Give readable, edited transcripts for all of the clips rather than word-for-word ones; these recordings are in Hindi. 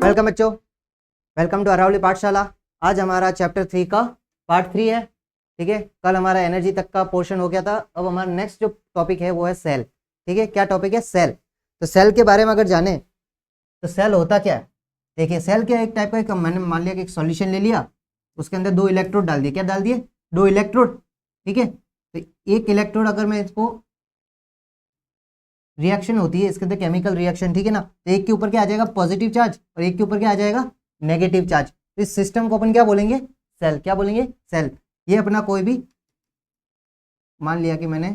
वेलकम बच्चों, वेलकम टू अरावली पाठशाला। आज हमारा चैप्टर 3 का पार्ट 3 है। ठीक है, कल हमारा एनर्जी तक का पोर्शन हो गया था। अब हमारा नेक्स्ट जो टॉपिक है वो है सेल। ठीक है, क्या टॉपिक है? सेल। तो सेल के बारे में अगर जाने तो सेल होता क्या है? देखिए, सेल क्या एक टाइप का, एक मैंने मान लिया कि एक सॉल्यूशन ले लिया, उसके अंदर 2 इलेक्ट्रोड डाल दिए। क्या डाल दिए? 2 इलेक्ट्रोड। ठीक है, तो एक इलेक्ट्रोड अगर मैं इसको रिएक्शन होती है इसके अंदर, केमिकल रिएक्शन, ठीक है ना, तो एक के ऊपर क्या आ जाएगा? पॉजिटिव चार्ज, और एक के ऊपर क्या आ जाएगा? Negative charge. तो इस सिस्टम को अपन क्या बोलेंगे? सेल। क्या बोलेंगे? सेल। ये अपना कोई भी, मान लिया कि मैंने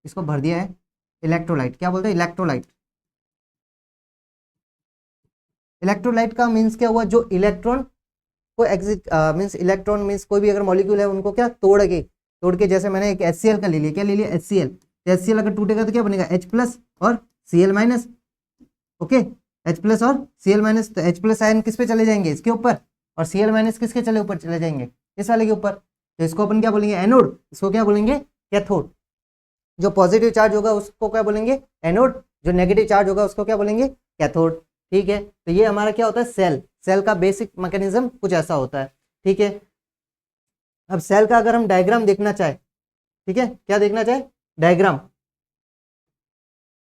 इसको भर दिया है इलेक्ट्रोलाइट। क्या बोलते हैं? इलेक्ट्रोलाइट। इलेक्ट्रोलाइट का मीन्स क्या हुआ? जो इलेक्ट्रॉन को एग्जिट मीन्स इलेक्ट्रॉन मीन्स कोई भी अगर मॉलिक्यूल है उनको क्या तोड़ के जैसे मैंने एक HCl का ले लिया। क्या ले लिया? HCl। तो HCl अगर टूटेगा तो क्या बनेगा? H+ और Cl-। ओके, H+ और Cl-। तो H+ आयन किस पे चले जाएंगे? इसके ऊपर। और Cl- किसके चले ऊपर चले जाएंगे? इस वाले के ऊपर। तो इसको अपन क्या बोलेंगे? एनोड। इसको क्या बोलेंगे? कैथोड। जो पॉजिटिव चार्ज होगा उसको क्या बोलेंगे? एनोड। जो नेगेटिव चार्ज होगा उसको क्या बोलेंगे? कैथोड। ठीक है, तो ये हमारा क्या होता है? सेल। सेल का बेसिक मैकेनिज्म कुछ ऐसा होता है। ठीक है, अब सेल का अगर हम डायग्राम देखना चाहे, ठीक है, क्या देखना चाहे? डायग्राम।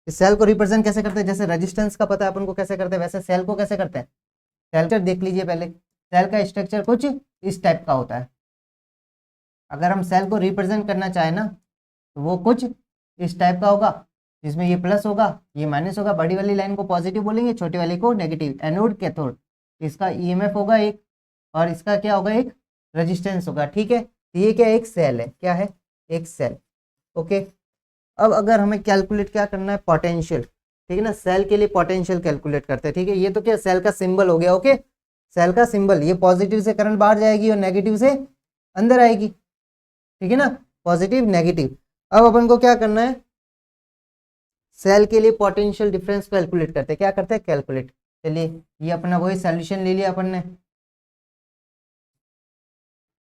सेल को रिप्रेजेंट कैसे करते हैं? जैसे रेजिस्टेंस का पता है अपन को कैसे करते हैं, वैसे सेल को कैसे करते हैं? सेल देख लीजिए पहले। सेल का स्ट्रक्चर कुछ इस टाइप का होता है। अगर हम सेल को रिप्रेजेंट करना चाहे ना, तो वो कुछ इस टाइप का होगा, जिसमें ये प्लस होगा, ये माइनस होगा। बड़ी वाली लाइन को पॉजिटिव बोलेंगे, छोटी वाली को नेगेटिव। Anode, cathode. इसका EMF होगा एक, और इसका क्या होगा? एक रेजिस्टेंस होगा। ठीक है, तो ये क्या? एक सेल है। क्या है? एक सेल। ओके, अब अगर हमें कैलकुलेट क्या करना है? पोटेंशियल। ठीक है ना, सेल के लिए पोटेंशियल कैलकुलेट करते हैं। ठीक है, ये तो क्या सेल का सिंबल हो गया। ओके, सेल का सिंबल, ये पॉजिटिव से करंट बाहर जाएगी और नेगेटिव से अंदर आएगी। ठीक है ना, पॉजिटिव नेगेटिव। अब अपन को क्या करना है? सेल के लिए पोटेंशियल डिफरेंस कैलकुलेट करते हैं। क्या करते हैं? कैलकुलेट। चलिए, ये अपना वही सॉल्यूशन ले लिया अपन ने।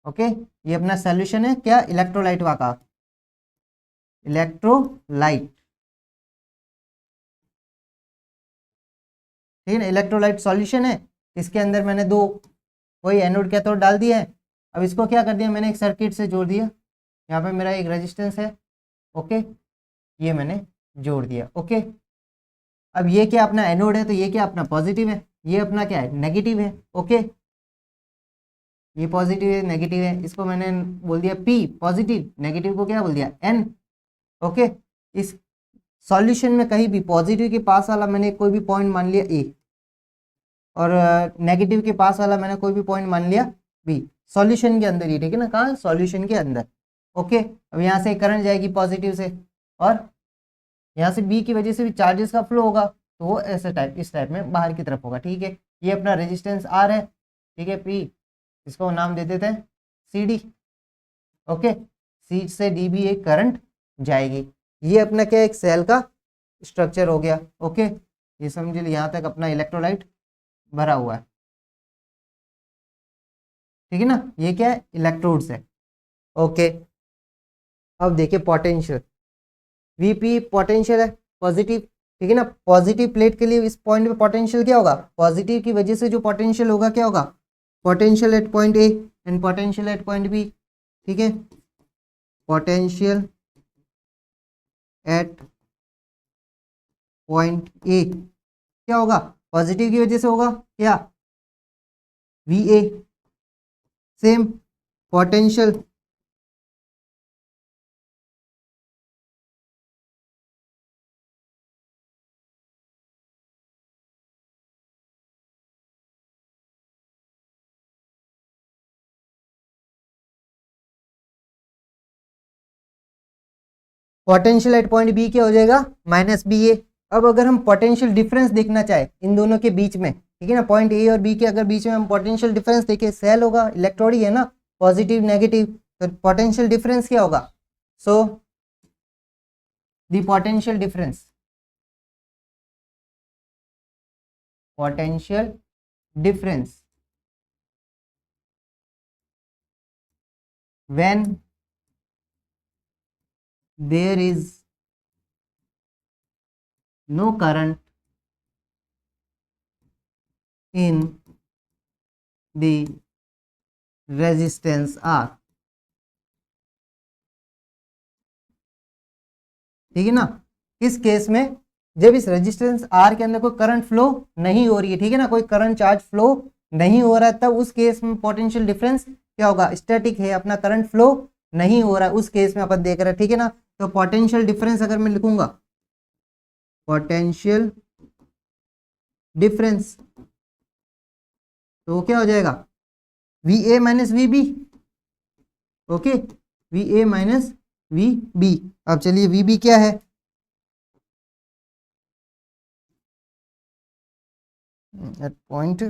ओके, ये अपना सॉल्यूशन है। क्या? इलेक्ट्रोलाइट वाला। इलेक्ट्रोलाइट। ठीक है ना, इलेक्ट्रोलाइट सॉल्यूशन है। इसके अंदर मैंने 2 वही एनोड कैथोड डाल दिया है। अब इसको क्या कर दिया मैंने? एक सर्किट से जोड़ दिया। यहाँ पे मेरा एक रेजिस्टेंस है। ओके, ये मैंने जोड़ दिया। ओके, अब ये क्या अपना एनोड है, तो ये क्या अपना पॉजिटिव है, ये अपना क्या है? नेगेटिव है। ओके, ये पॉजिटिव है, नेगेटिव है, इसको मैंने बोल दिया P पॉजिटिव, नेगेटिव को क्या बोल दिया? N। ओके, इस सॉल्यूशन में कहीं भी पॉजिटिव के पास वाला मैंने कोई भी पॉइंट मान लिया A, और नेगेटिव के पास वाला मैंने कोई भी पॉइंट मान लिया B। सॉल्यूशन के अंदर ही, ठीक है ना, कहाँ? सॉल्यूशन के अंदर। ओके, अब यहाँ से करंट जाएगी पॉजिटिव से, और यहाँ से B की वजह से भी चार्जेस का फ्लो होगा, तो वो ऐसे टाइप, इस टाइप में बाहर की तरफ होगा। ठीक है, ये अपना रेजिस्टेंस R है। ठीक है, P, इसको नाम दे देते हैं CD। ओके, C से D भी एक करंट जाएगी। ये अपना क्या? एक सेल का स्ट्रक्चर हो गया। ओके, ये समझ लीजिए, यहाँ तक अपना इलेक्ट्रोलाइट भरा हुआ है। ठीक है ना, ये क्या है? इलेक्ट्रोड्स है। ओके, अब देखिए पोटेंशियल। VP पोटेंशियल है, पॉजिटिव। ठीक है ना, पॉजिटिव प्लेट के लिए इस पॉइंट पे पोटेंशियल क्या होगा? पॉजिटिव की वजह से जो पोटेंशियल होगा क्या होगा? Potential at point A and potential at point B। ठीक है, पोटेंशियल एट पॉइंट A क्या होगा? पॉजिटिव की वजह से होगा क्या? VA। Same potential potential at point B क्या हो जाएगा? -BA। अब अगर हम पोटेंशियल डिफरेंस देखना चाहे इन दोनों के बीच में, ठीक है ना, पॉइंट A और B के अगर बीच में हम पोटेंशियल डिफरेंस देखें, सेल होगा, इलेक्ट्रोड ही है ना, पॉजिटिव नेगेटिव, तो पोटेंशियल डिफरेंस क्या होगा? So the potential difference when there is no current in the resistance R, ठीक है ना। इस केस में जब इस रेजिस्टेंस आर के अंदर कोई करंट फ्लो नहीं हो रही है, ठीक है ना, कोई करंट चार्ज फ्लो नहीं हो रहा है, तब उस केस में पोटेंशियल डिफरेंस क्या होगा, स्टैटिक है, अपना करंट फ्लो नहीं हो रहा है, उस केस में अपन देख रहे हैं, ठीक है ना। तो पोटेंशियल डिफरेंस अगर मैं लिखूंगा, पोटेंशियल डिफरेंस, तो क्या हो जाएगा, V A minus V B, okay, V A minus V B. अब चलिए वी बी क्या है, एट पॉइंट,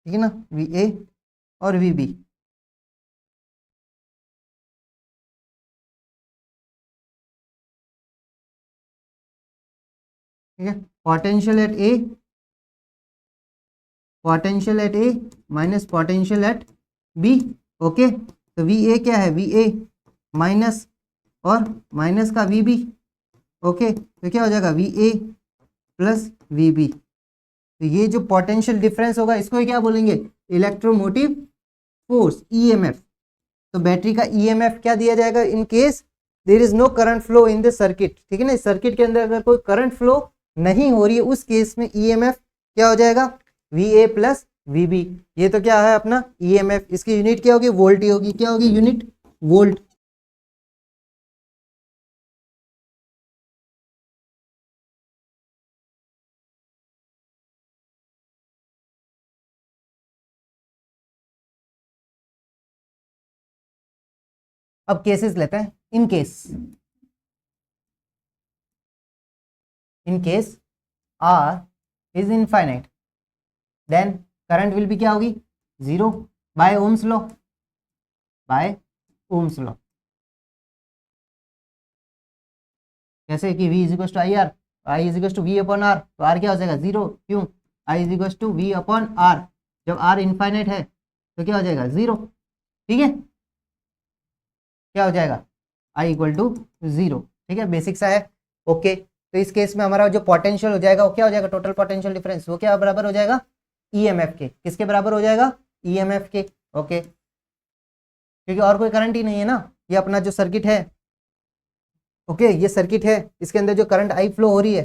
ठीक है ना, वी ए और वी बी, ठीक है। Potential at A, potential at A minus potential at B, okay. तो वी ए क्या है, वी ए माइनस और माइनस का वी बी, ओके। तो क्या हो जाएगा, V A plus V B. तो ये जो पोटेंशियल डिफरेंस होगा इसको ही क्या बोलेंगे, इलेक्ट्रोमोटिव फोर्स, ईएमएफ। तो बैटरी का ईएमएफ क्या दिया जाएगा in case there is no current flow in the circuit, ठीक है ना। इस सर्किट के अंदर अगर कोई करंट फ्लो नहीं हो रही है, उस केस में ईएमएफ क्या हो जाएगा, V A plus V B. ये तो क्या है अपना ईएमएफ, इसकी यूनिट क्या होगी, वोल्ट ही होगी, क्या होगी यूनिट, वोल्ट। अब केसेस लेते हैं, in case, in case R is infinite, then current will be क्या होगी, zero, by Ohm's law, by Ohm's law. कैसे कि V is equal to I R, I is equal to V upon R, तो आर क्या हो जाएगा, जीरो, क्यों, I is equal to V upon R, जब आर इनफाइनाइट है तो क्या हो जाएगा, जीरो, ठीक है, क्या हो जाएगा, आई इक्वल टू जीरो, ठीक है, बेसिक सा है, ओके। तो इस केस में हमारा जो पोटेंशियल हो जाएगा वो क्या हो जाएगा, टोटल पोटेंशियल डिफरेंस, वो क्या बराबर हो जाएगा, ईएमएफ के, किसके बराबर हो जाएगा, ईएमएफ के, ओके। क्योंकि और कोई करंट ही नहीं है ना, ये अपना जो सर्किट है, ओके, ये सर्किट है, इसके अंदर जो करंट आई फ्लो हो रही है,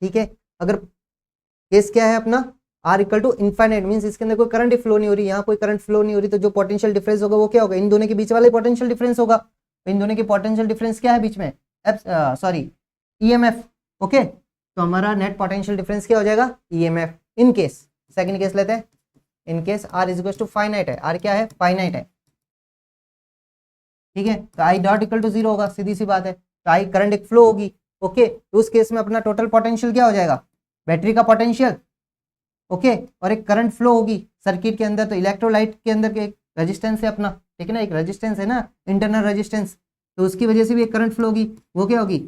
ठीक है। अगर केस क्या है अपना, R equal to infinite means इसके अंदर कोई करंट फ्लो नहीं हो रही, यहाँ कोई करंट फ्लो नहीं हो रही, तो जो पोटेंशियल डिफरेंस होगा वो क्या होगा, इन दोनों के बीच वाला पोटेंशियल डिफरेंस होगा। तो इन दोनों के पोटेंशियल डिफरेंस क्या है बीच में, सॉरी ईएमएफ, ओके। तो हमारा नेट पोटेंशियल डिफरेंस क्या हो जाएगा, EMF. In case, second case लेते हैं, in case R is equal to finite है, आर क्या है, फाइनाइट है, ठीक है। तो I dot equal to zero होगा, सीधी सी बात है, तो आई करंट एक फ्लो होगी, ओके। तो उस केस में अपना टोटल पोटेंशियल क्या हो जाएगा, बैटरी का पोटेंशियल, ओके, और एक करंट फ्लो होगी सर्किट के अंदर, तो इलेक्ट्रोलाइट के अंदर के एक रेजिस्टेंस है अपना, ठीक है ना, एक रेजिस्टेंस है ना, इंटरनल रेजिस्टेंस, तो उसकी वजह से भी एक करंट फ्लो होगी, वो क्या होगी,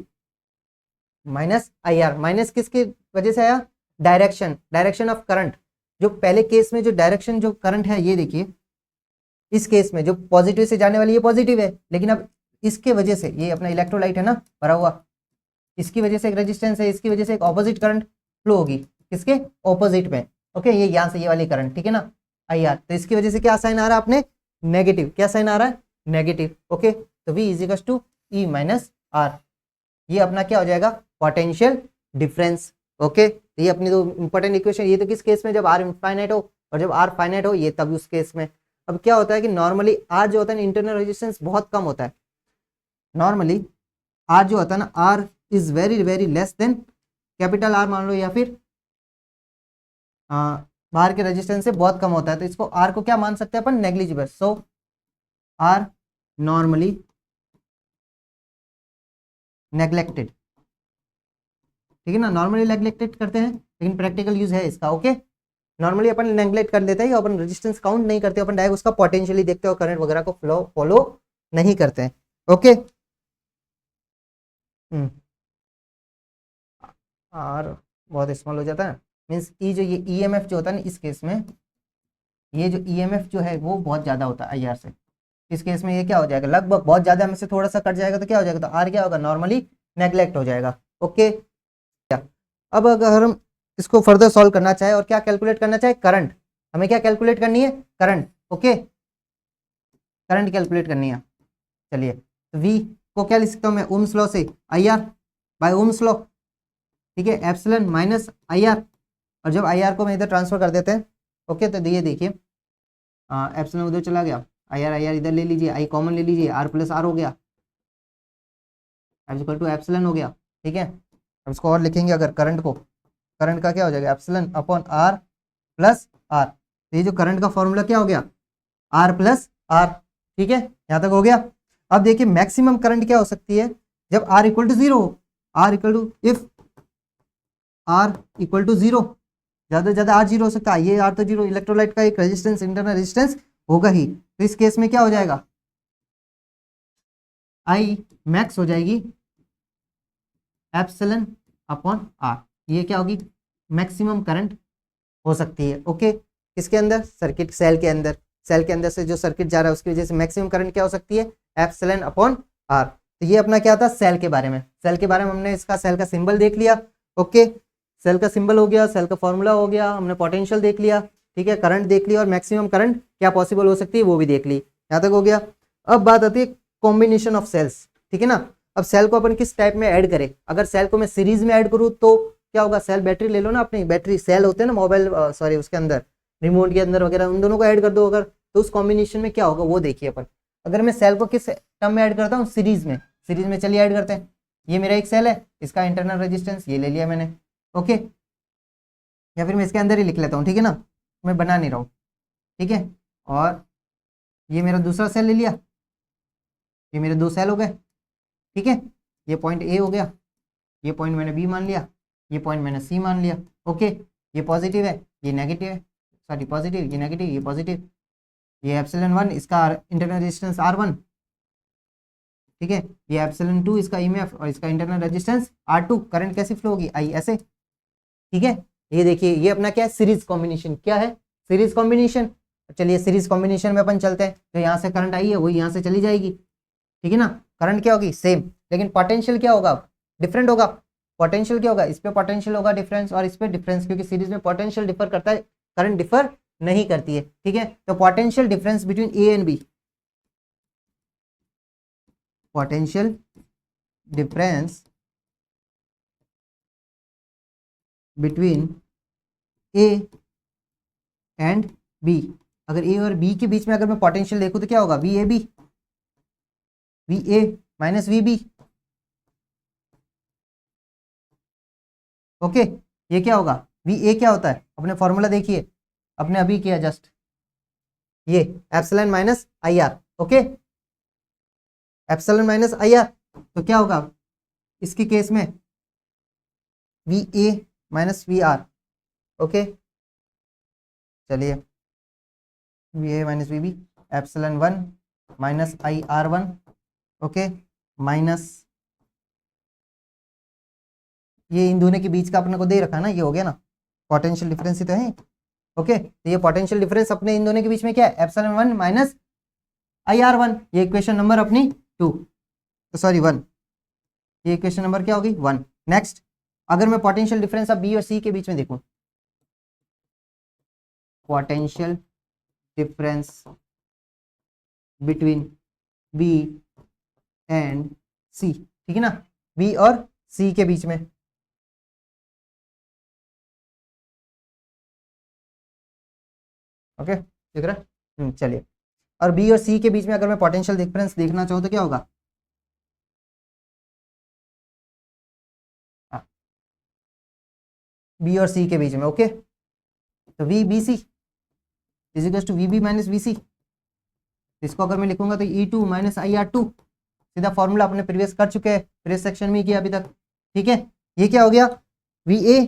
माइनस आई आर। माइनस किसकी वजह से आया, डायरेक्शन, डायरेक्शन ऑफ करंट। जो पहले केस में जो डायरेक्शन जो करंट है, ये देखिए, इस केस में जो पॉजिटिव से जाने वाली ये पॉजिटिव है, लेकिन अब इसके वजह से ये अपना इलेक्ट्रोलाइट है ना भरा हुआ, इसकी वजह से एक रेजिस्टेंस है, इसकी वजह से एक ऑपोजिट करंट फ्लो होगी, किसके ऑपोजिट में, ओके, ये यहाँ से ये वाली करंट, ठीक है ना, आई आर। तो इसकी वजह से क्या साइन आ रहा है अपने, नेगेटिव, क्या साइन आ रहा है, नेगेटिव, ओके। तो V is equal to E minus R, ये अपना क्या हो जाएगा, पोटेंशियल डिफरेंस, ओके। तो ये अपनी दो इंपॉर्टेंट इक्वेशन, ये तो किस केस में, जब आर इनफाइनाइट हो, और जब आर फाइनाइट हो, ये तब उस केस में। अब क्या होता है कि नॉर्मली आर जो होता है इंटरनल रेजिस्टेंस बहुत कम होता है, नॉर्मली आर जो होता है ना, R is very very less than capital R मान लो, या फिर बाहर के रेजिस्टेंस से बहुत कम होता है, तो इसको आर को क्या मान सकते हैं अपन, negligible. So R normally neglected, ठीक है ना, नॉर्मली नेग्लेक्टेड करते हैं, लेकिन प्रैक्टिकल यूज है इसका, ओके। नॉर्मली अपन नेग्लेक्ट कर लेते हैं, अपन रेजिस्टेंस काउंट नहीं करते, अपन डायरेक्ट उसका पोटेंशियली देखते हैं और करंट वगैरह को फॉलो नहीं करते हैं, ओके। आर बहुत स्मॉल हो जाता है, मीन्स ई जो ये ईएमएफ जो होता है ना, इस केस में ये जो ईएमएफ जो है वो बहुत ज़्यादा होता है आईआर से, इस केस में ये क्या हो जाएगा, लगभग बहुत ज़्यादा में से थोड़ा सा कट जाएगा, तो क्या हो जाएगा, तो आर क्या होगा, नॉर्मली नेग्लेक्ट हो जाएगा, ओके। अब अगर हम इसको फर्दर सॉल्व करना चाहे और क्या कैलकुलेट करना चाहे, करंट, हमें क्या कैलकुलेट करनी है, करंट, ओके, करंट कैलकुलेट करनी है। चलिए, तो V को क्या लिख सकता हूँ मैं, ओम्स लॉ से, IR बाय ओम्स लॉ, ठीक है, एप्सिलॉन माइनस IR, और जब IR को मैं इधर ट्रांसफर कर देते हैं, ओके, तो ये देखिए एप्सिलॉन उधर चला गया, IR इधर ले लीजिए, I कॉमन ले लीजिए, R प्लस R हो गया, इक्वल टू एप्सिलॉन हो गया, ठीक है। अब इसको और लिखेंगे अगर करंट को, करंट का क्या हो जाएगा, epsilon upon R plus R, तो ये जो करंट का फॉर्मूला क्या हो गया, R प्लस R, ठीक है, यहाँ तक हो गया। अब देखिए मैक्सिमम करंट क्या हो सकती है, जब R इक्वल टू जीरो हो, R equal to, if R equal to zero, ज्यादा से ज्यादा R जीरो हो सकता है, ये R तो जीरो, इलेक्ट्रोलाइट का एक रेजिस्टेंस, इंटरनल रेजिस्टेंस होगा ही, तो इस केस में क्या हो जाएगा, I मैक्स हो जाएगी एप्सिलॉन अपॉन R, ये क्या होगी, मैक्सिमम करंट हो सकती है, ओके। किसके अंदर, सर्किट सेल के अंदर, सेल के अंदर से जो सर्किट जा रहा है उसकी वजह से मैक्सिमम करंट क्या हो सकती है, एप्सिलॉन अपॉन R। तो ये अपना क्या था, सेल के बारे में, सेल के बारे में हमने इसका सेल का सिंबल देख लिया, ओके, सेल का सिंबल हो गया, सेल का फॉर्मूला हो गया, हमने पोटेंशियल देख लिया, ठीक है, करंट देख लिया, और मैक्सिमम करंट क्या पॉसिबल हो सकती है वो भी देख ली, यहाँ तक हो गया। अब बात आती है कॉम्बिनेशन ऑफ सेल्स, ठीक है ना। अब सेल को अपन किस टाइप में ऐड करें, अगर सेल को मैं सीरीज में ऐड करूँ तो क्या होगा, सेल बैटरी ले लो ना, अपनी बैटरी सेल होते हैं ना मोबाइल, सॉरी उसके अंदर रिमोट के अंदर वगैरह, उन दोनों को ऐड कर दो अगर, तो उस कॉम्बिनेशन में क्या होगा वो देखिए अपन। अगर मैं सेल को किस टर्म में ऐड करता हूँ, सीरीज में, सीरीज में चलिए ऐड करते हैं। ये मेरा एक सेल है, इसका इंटरनल रेजिस्टेंस ये ले लिया मैंने, ओके, या फिर मैं इसके अंदर ही लिख लेता हूँ, ठीक है ना, मैं बना नहीं रहा हूँ, ठीक है। और ये मेरा दूसरा सेल ले लिया, ये मेरे दो सेल हो गए, ठीक है, ये पॉइंट A हो गया, ये पॉइंट मैंने B मान लिया, ये पॉइंट मैंने C मान लिया, ओके। ये पॉजिटिव है, ये नेगेटिव है, सॉरी पॉजिटिव, ये नेगेटिव, ये पॉजिटिव, ये एप्सिलॉन 1 इसका इंटरनल रेजिस्टेंस R1, ठीक है, ये एप्सिलॉन 2 इसका EMF और इसका इंटरनल रेजिस्टेंस R2, करंट कैसी फ्लो होगी, I ऐसे, ठीक है। ये देखिए ये अपना क्या है, सीरीज कॉम्बिनेशन, क्या है, सीरीज कॉम्बिनेशन। चलिए सीरीज कॉम्बिनेशन में अपन चलते हैं, तो यहाँ से करंट आई है वही यहाँ से चली जाएगी, ठीक है ना, करंट क्या होगी सेम, लेकिन पोटेंशियल क्या होगा, डिफरेंट होगा। पोटेंशियल क्या होगा, इस पे पोटेंशियल होगा डिफरेंस, और इस पे डिफरेंस, क्योंकि सीरीज में पोटेंशियल डिफर करता है, करंट डिफर नहीं करती है, ठीक है। तो potential difference between A and B, potential difference between A and B, अगर A और B के बीच में अगर मैं पोटेंशियल देखूं तो क्या होगा, VAB, VA minus VB, okay. ये क्या होगा, VA क्या होता है, अपने फॉर्मूला देखिए, अपने अभी किया जस्ट, ये epsilon minus IR, okay, epsilon minus IR, तो क्या होगा इसकी केस में, VA माइनस VR, ओके। चलिए VA minus VB, epsilon 1 minus IR1, okay, minus ये इन दोनों के बीच का अपने को दे रखा ना, ये हो गया ना, पोटेंशियल डिफरेंस ही तो है, ओके। तो ये पोटेंशियल डिफरेंस अपने इन दोनों के बीच में क्या है, एप्सिलॉन 1 माइनस IR1, ये इक्वेशन नंबर अपनी 2, तो सॉरी 1, ये इक्वेशन नंबर क्या होगी 1। नेक्स्ट, अगर मैं पोटेंशियल डिफरेंस अब B और C के बीच में देखूं, potential difference between B and C, ठीक है ना, B और C के बीच में, ओके देख रहे, चलिए, और B और C के बीच में अगर मैं पोटेंशियल डिफरेंस देखना चाहूँ तो क्या होगा, B और C के बीच में, ओके। तो VBC is equal to VB minus VC, इसको अगर मैं लिखूंगा तो E2 माइनस IR2, सीधा फॉर्मूला अपने प्रीवियस कर चुके हैं, प्रीवियस सेक्शन में किया अभी तक, ठीक है। ये क्या हो गया, VA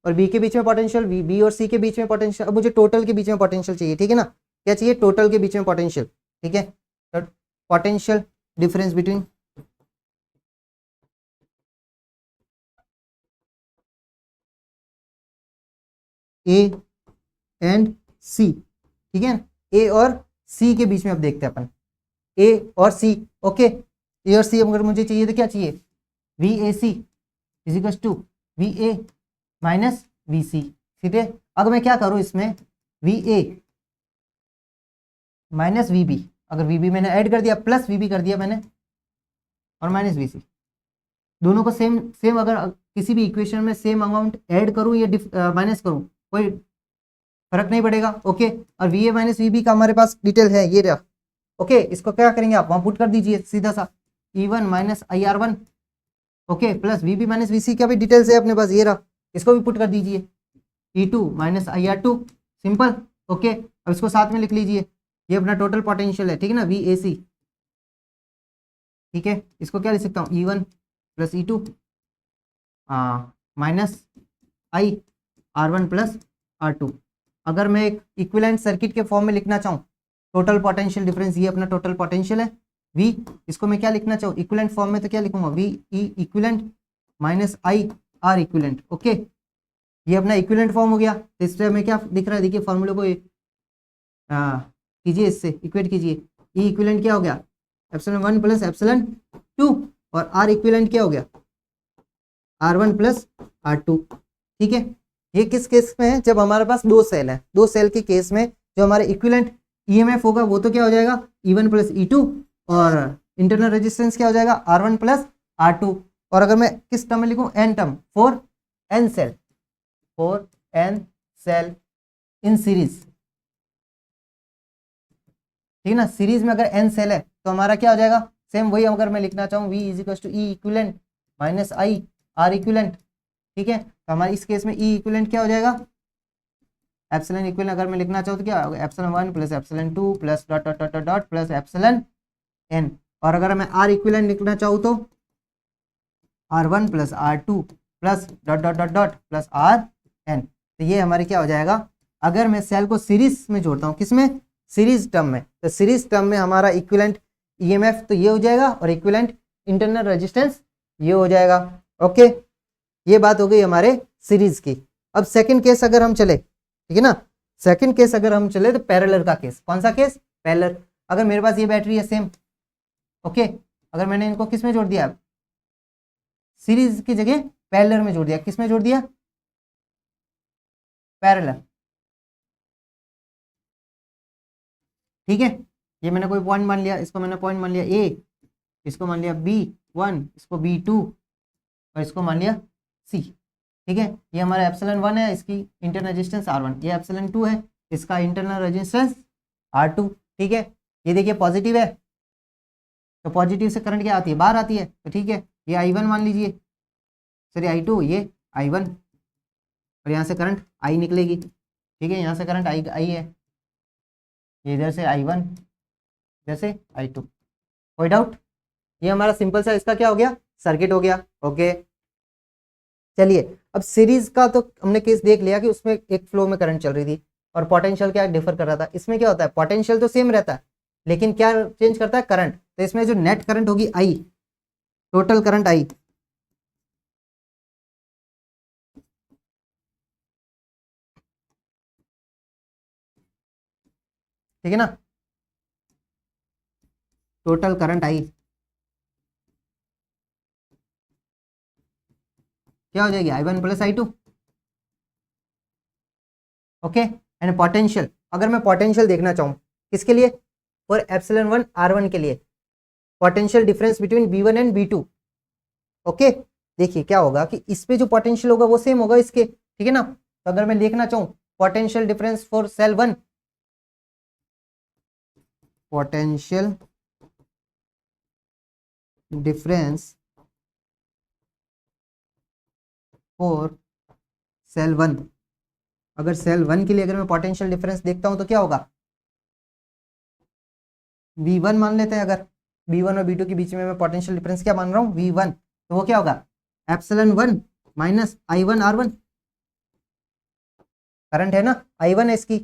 और B के बीच में पोटेंशियल, B और C के बीच में पोटेंशियल, अब मुझे टोटल के बीच में पोटेंशियल चाहिए, ठीक है ना, क्या चाहिए, टोटल के बीच में पोटेंशियल, ठीक है। तो potential difference between A and C, ठीक है, A और C के बीच में अब देखते हैं अपन, A और C, ओके। A और C अगर मुझे चाहिए तो क्या चाहिए, VAC is equal to VA minus V C, ठीक है। अगर मैं क्या करूँ इसमें V A minus V B, अगर वी बी मैंने ऐड कर दिया प्लस वी बी कर दिया मैंने और माइनस वी सी, दोनों को सेम सेम अगर किसी भी इक्वेशन में सेम अमाउंट ऐड करूँ या माइनस करूँ कोई फर्क नहीं पड़ेगा, ओके। और V A minus V B का हमारे पास डिटेल है ये रहा, ओके। इसको क्या करेंगे आप वहाँ पुट कर दीजिए सीधा सा, E one minus I R one, okay, plus V B minus V C का भी डिटेल्स है अपने पास, ये रहा, इसको भी पुट कर दीजिए, E two minus I R two, simple, okay. अब इसको साथ में लिख लीजिए, ये अपना टोटल पोटेंशियल है, ठीक है ना, वी ए सी, ठीक है। इसको क्या लिख सकता हूँ, E one plus E two minus I R one plus R two. अगर मैं एक इक्विवेलेंट सर्किट के फॉर्म में लिखना चाहूँ, टोटल पोटेंशियल डिफरेंस, ये अपना टोटल पोटेंशियल है V, इसको मैं क्या लिखना चाहूँ इक्विवेलेंट फॉर्म में, तो क्या लिखूंगा V E equivalent minus I R equivalent, okay. ये अपना इक्विवेलेंट फॉर्म हो गया। तो इससे हमें क्या दिख रहा है, देखिए फॉर्मूले को कीजिए, इससे इक्वेट कीजिए, ई इक्विवेलेंट क्या हो गया, epsilon one plus epsilon two, और आर इक्विवेलेंट क्या हो गया, R one plus R two, ठीक है। ये किस केस में है, जब हमारे पास दो सेल है, दो सेल के केस में जो हमारे इक्विवेलेंट ईएमएफ होगा वो तो क्या हो जाएगा E one plus E two, और इंटरनल रेजिस्टेंस क्या हो जाएगा R one plus R two. और अगर मैं किस टर्म में लिखूं, N term, for N cell, for N cell in series, ठीक है ना। सीरीज में अगर एन सेल है तो हमारा क्या हो जाएगा, सेम वही अगर मैं लिखना चाहूँ V is equal to E equivalent minus I R equivalent, ठीक है। तो हमारे इस केस में ई इक्विवेलेंट क्या हो जाएगा, एप्सिलॉन इक्विवेलेंट अगर मैं लिखना चाहूँ तो क्या होगा, epsilon one plus epsilon two plus dot dot dot dot plus epsilon N. और अगर मैं आर इक्विवेलेंट लिखना चाहूँ तो R one plus R two plus dot dot dot dot plus R N. तो ये हमारे क्या हो जाएगा, अगर मैं सेल को सीरीज में जोड़ता हूँ, किसमें, सीरीज टर्म में, तो सीरीज टर्म में हमारा इक्विवेलेंट ईएमएफ तो ये हो जाएगा और इक्विवेलेंट इंटरनल रेजिस्टेंस ये हो जाएगा, ओके। ये बात हो गई हमारे सीरीज की। अब सेकंड केस अगर हम चले, ठीक है ना, सेकंड केस अगर हम चले तो पैरेलल का केस, कौन सा केस, पैरेलल। अगर मेरे पास ये बैटरी है सेम, ओके, अगर मैंने इनको किस में जोड़ दिया, सीरीज की जगह पैरेलल में जोड़ दिया, किस में जोड़ दिया, पैरेलल, ठीक है। ये मैंने कोई पॉइंट मान लिया, इसको मैंने पॉइंट मान लिया ए, इसको मान लिया बी वन, इसको बी टू, और इसको मान लिया सी, ठीक है। ये हमारा एप्सिलॉन वन है, इसकी इंटरनल रेजिस्टेंस आर वन, ये एप्सिलॉन टू है, इसका इंटरनल रेजिस्टेंस आर टू, ठीक है। ये देखिए पॉजिटिव है, तो पॉजिटिव से करंट क्या आती है, बाहर आती है, तो ठीक है, ये आई वन मान लीजिए, सॉरी आई टू, ये आई वन, और यहाँ से करंट आई निकलेगी, ठीक है, यहाँ से करंट आई आई है, ये इधर से आई वन, इधर से आई टू, कोई डाउट। ये हमारा सिंपल सा इसका क्या हो गया, सर्किट हो गया, ओके। चलिए अब सीरीज का तो हमने केस देख लिया कि उसमें एक फ्लो में करंट चल रही थी और पोटेंशियल क्या डिफर कर रहा था। इसमें क्या होता है, पोटेंशियल तो सेम रहता है लेकिन क्या चेंज करता है, करंट। तो इसमें जो नेट करंट होगी आई, टोटल करंट आई, ठीक है ना, टोटल करंट आई क्या हो जाएगी, I one plus I two, okay. And potential, अगर मैं पोटेंशियल देखना चाहूँ किसके लिए, for epsilon one R one के लिए, potential difference between B one and B two, okay. देखिए क्या होगा कि इस पे जो पोटेंशियल होगा वो सेम होगा इसके, ठीक है ना। तो अगर मैं देखना चाहूँ potential difference for cell one, potential difference for cell one, अगर सेल वन के लिए अगर मैं पोटेंशियल डिफरेंस देखता हूं तो क्या होगा, V1 मान लेते हैं। अगर B1 और B2 के बीच में मैं पोटेंशियल डिफरेंस क्या मान रहा हूँ, V1, तो वो क्या होगा, epsilon one minus I one R one, current है ना I1 है इसकी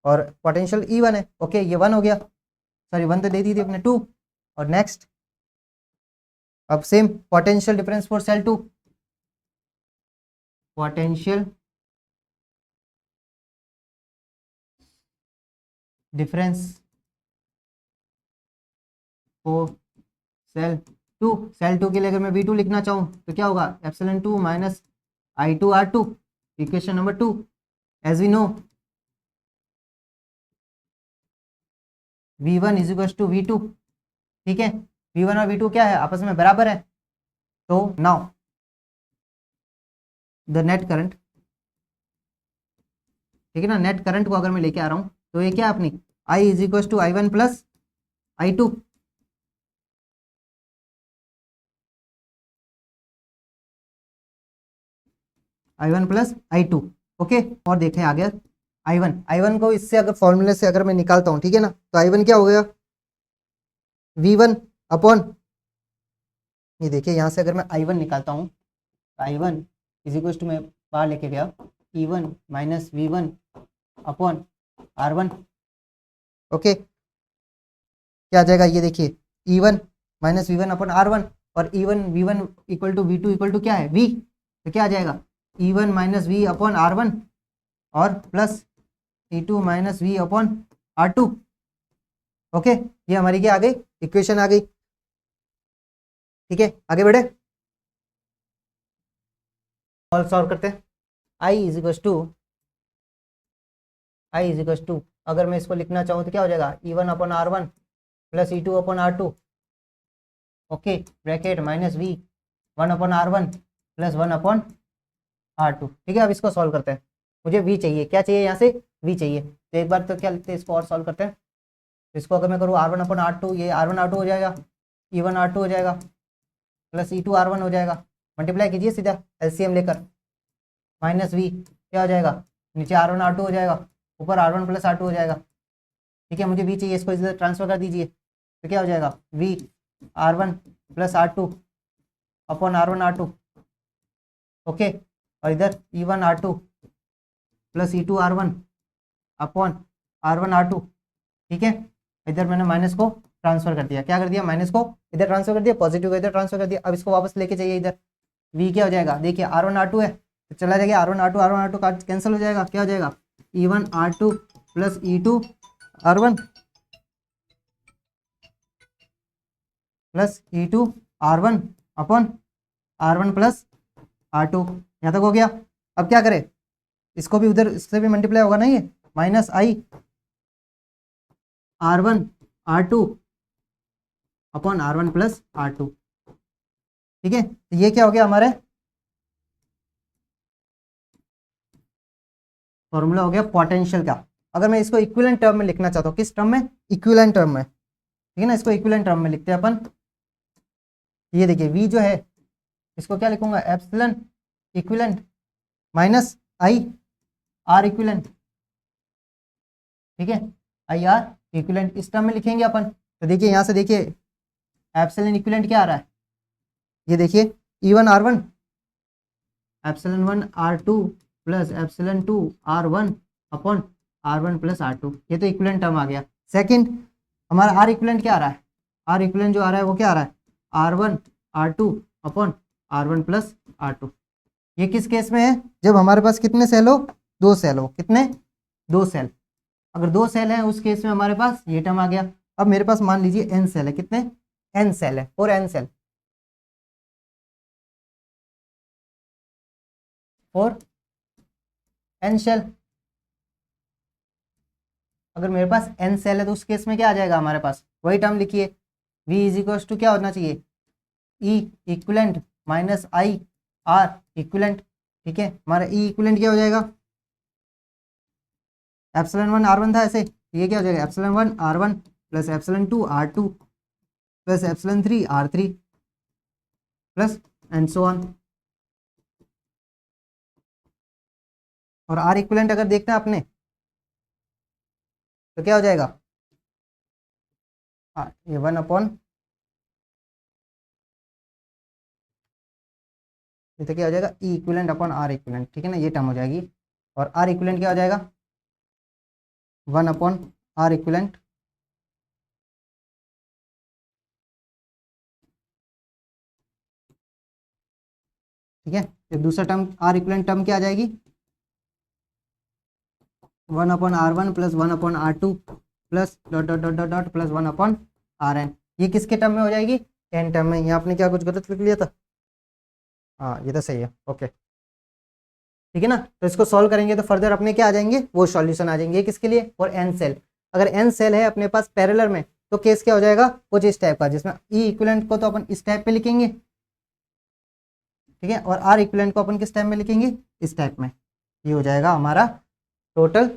और पोटेंशियल E1 है, ओके। ये वन हो गया, सॉरी वन तो दे दी थी अपने टू। और नेक्स्ट अब same potential difference for cell two, potential difference for cell two, cell two के लिए अगर मैं V2 लिखना चाहूँ तो क्या होगा, epsilon two minus I two R two, equation number 2, as we know V1 is equal to V2, ठीक है। V1 और V2 क्या है, आपस में बराबर है। तो नाउ द नेट करंट, ठीक है ना, नेट करंट को अगर मैं लेके आ रहा हूं तो ये क्या है अपनी I is equal to I1 plus I2, I1 plus I2, okay. और देखें आगे I1 को इससे अगर फॉर्मूले से अगर मैं निकालता हूँ, ठीक है ना, तो I1 क्या हो गया V1 अपॉन, ये देखिए यहाँ से अगर मैं I1 निकालता हूँ तो I1 इज इक्वल टू, मैं बाहर लेके गया, E1 minus V1 upon R1, okay. क्या आ जाएगा, ये देखिए E1 minus V1 upon R1, और E1 V1 equal to V2 equal to क्या है V, तो क्या आ जाएगा E1 minus V upon R1 और plus E2 minus V upon R2, okay. ये हमारी क्या आ गई, इक्वेशन आ गई, ठीक है। आगे बढ़े, सॉल्व करते हैं। I इज इक्वल टू अगर मैं इसको लिखना चाहूँ तो क्या हो जाएगा E1 upon R1 plus E2 upon R2, okay, bracket minus V 1 upon R1 plus 1 upon R2, ठीक है। अब इसको सॉल्व करते हैं, मुझे V चाहिए, क्या चाहिए यहाँ से V चाहिए। तो एक बार तो क्या लिखते हैं, इसको और सॉल्व करते हैं। तो इसको अगर मैं करूँ R1 अपॉन R2, ये R1 R2 हो जाएगा, E1 R2 हो जाएगा, प्लस E2 R1 हो जाएगा, मल्टीप्लाई कीजिए सीधा LCM लेकर, माइनस V क्या हो जाएगा, नीचे R1 R2 हो जाएगा, ऊपर R1 प्लस R2 हो जाएगा, ठीक है। मुझे V चाहिए, इसको इधर ट्रांसफर कर दीजिए, तो क्या हो जाएगा V R1 plus R2 upon R1 R2, okay. और इधर E1 R2 plus E2 R1 upon R1 R2, ठीक है। इधर मैंने माइनस को ट्रांसफर कर दिया, क्या कर दिया, माइनस को इधर ट्रांसफर कर दिया, पॉजिटिव को इधर ट्रांसफर कर दिया। अब इसको वापस लेके चाहिए इधर, V क्या हो जाएगा, देखिए R1 R2 है तो चला जाएगा R1 R2 का कैंसिल हो जाएगा, क्या हो जाएगा E1 R2 plus E2 R1 plus E2 R1 upon R1 plus R2, यहाँ तक हो गया। अब क्या करें, इसको भी उधर इससे भी मल्टीप्लाई होगा ना, ये minus I R1 R2 upon R1 plus R2, ठीक है। तो ये क्या हो गया हमारे फॉर्मूला हो गया पोटेंशियल का। अगर मैं इसको इक्विवेलेंट टर्म में लिखना चाहता हूँ, किस टर्म में, इक्विवेलेंट टर्म में, ठीक है ना, इसको इक्विवेलेंट टर्म में लिखते हैं अपन। ये देखिए V जो है इसको क्या लिखूंगा, epsilon equivalent minus I R equivalent, ठीक है, I R इक्विवेलेंट इस टर्म में लिखेंगे अपन। तो देखिए यहाँ से देखिए एप्सिलॉन इक्विवेलेंट क्या आ रहा है, ये देखिए E1 R1 epsilon 1 R2 plus epsilon 2 R1 upon R1 plus R2, ये तो इक्विवेलेंट टर्म आ गया। सेकंड हमारा R इक्विवेलेंट क्या आ रहा है, R इक्विवेलेंट जो आ रहा है वो क्या आ रहा है R1 R2 upon R1 plus R2। ये किस केस में है, जब हमारे पास कितने सेल हो, दो सेल हो, कितने, दो सेल। अगर दो सेल है उस केस में हमारे पास ये टर्म आ गया। अब मेरे पास मान लीजिए n सेल है, कितने, n सेल है, और n सेल और n शेल। अगर मेरे पास n सेल है तो उस केस में क्या आ जाएगा हमारे पास, वही टर्म लिखिए, V इज इक्वल टू क्या होना चाहिए, E equivalent minus I R equivalent, ठीक है। हमारा E इक्विवेलेंट क्या हो जाएगा, एप्सिलॉन 1 R1 था ऐसे, ये क्या हो जाएगा epsilon 1 R1 plus epsilon 2 R2 plus epsilon 3 R3 plus and so on. और R इक्विवेलेंट अगर देखते हैं आपने तो क्या हो जाएगा, ये 1 अपॉन, ये तो क्या हो जाएगा E equivalent upon R equivalent, ठीक है ना, ये टर्म हो जाएगी। और R इक्विवेलेंट क्या हो जाएगा 1 अपॉन R इक्विवेलेंट, ठीक है। फिर दूसरा टर्म R इक्विवेलेंट टर्म क्या आ जाएगी 1 upon R1 plus 1 upon R2 plus dot dot dot dot dot plus 1 upon RN, ये किसके टर्म में हो जाएगी, n टर्म में। यहाँ आपने क्या कुछ गलत लिख लिया था, हाँ ये तो सही है, ओके। ठीक है ना। तो इसको सॉल्व करेंगे तो फर्दर अपने क्या आ जाएंगे, वो सॉल्यूशन आ जाएंगे किसके लिए, फॉर एन सेल। अगर एन सेल है अपने पास पैरेलल में तो केस क्या हो जाएगा, कुछ इस टाइप का, जिसमें ई इक्विवेलेंट को तो अपन इस टाइप पे लिखेंगे, ठीक है, और आर इक्विवेलेंट को अपन किस टाइप में लिखेंगे, इस टाइप में। ये हो जाएगा हमारा टोटल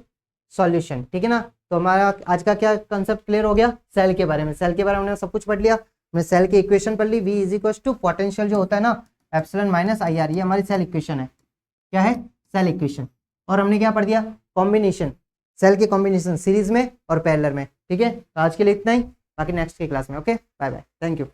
सॉल्यूशन, ठीक है ना। तो हमारा आज का क्या कंसेप्ट क्लियर हो गया, सेल के बारे में। सेल के बारे में हमने सब कुछ पढ़ लिया, हमने सेल की इक्वेशन पढ़ ली, V is equal to potential जो होता है ना एप्सिलॉन माइनस आई आर, ये हमारी सेल इक्वेशन है। क्या है, सेल इक्वेशन। और हमने क्या पढ़ दिया, कॉम्बिनेशन, सेल के कॉम्बिनेशन सीरीज में और पैरेलल में, ठीक है। तो आज के लिए इतना ही, बाकी नेक्स्ट की क्लास में। Okay, bye bye, thank you.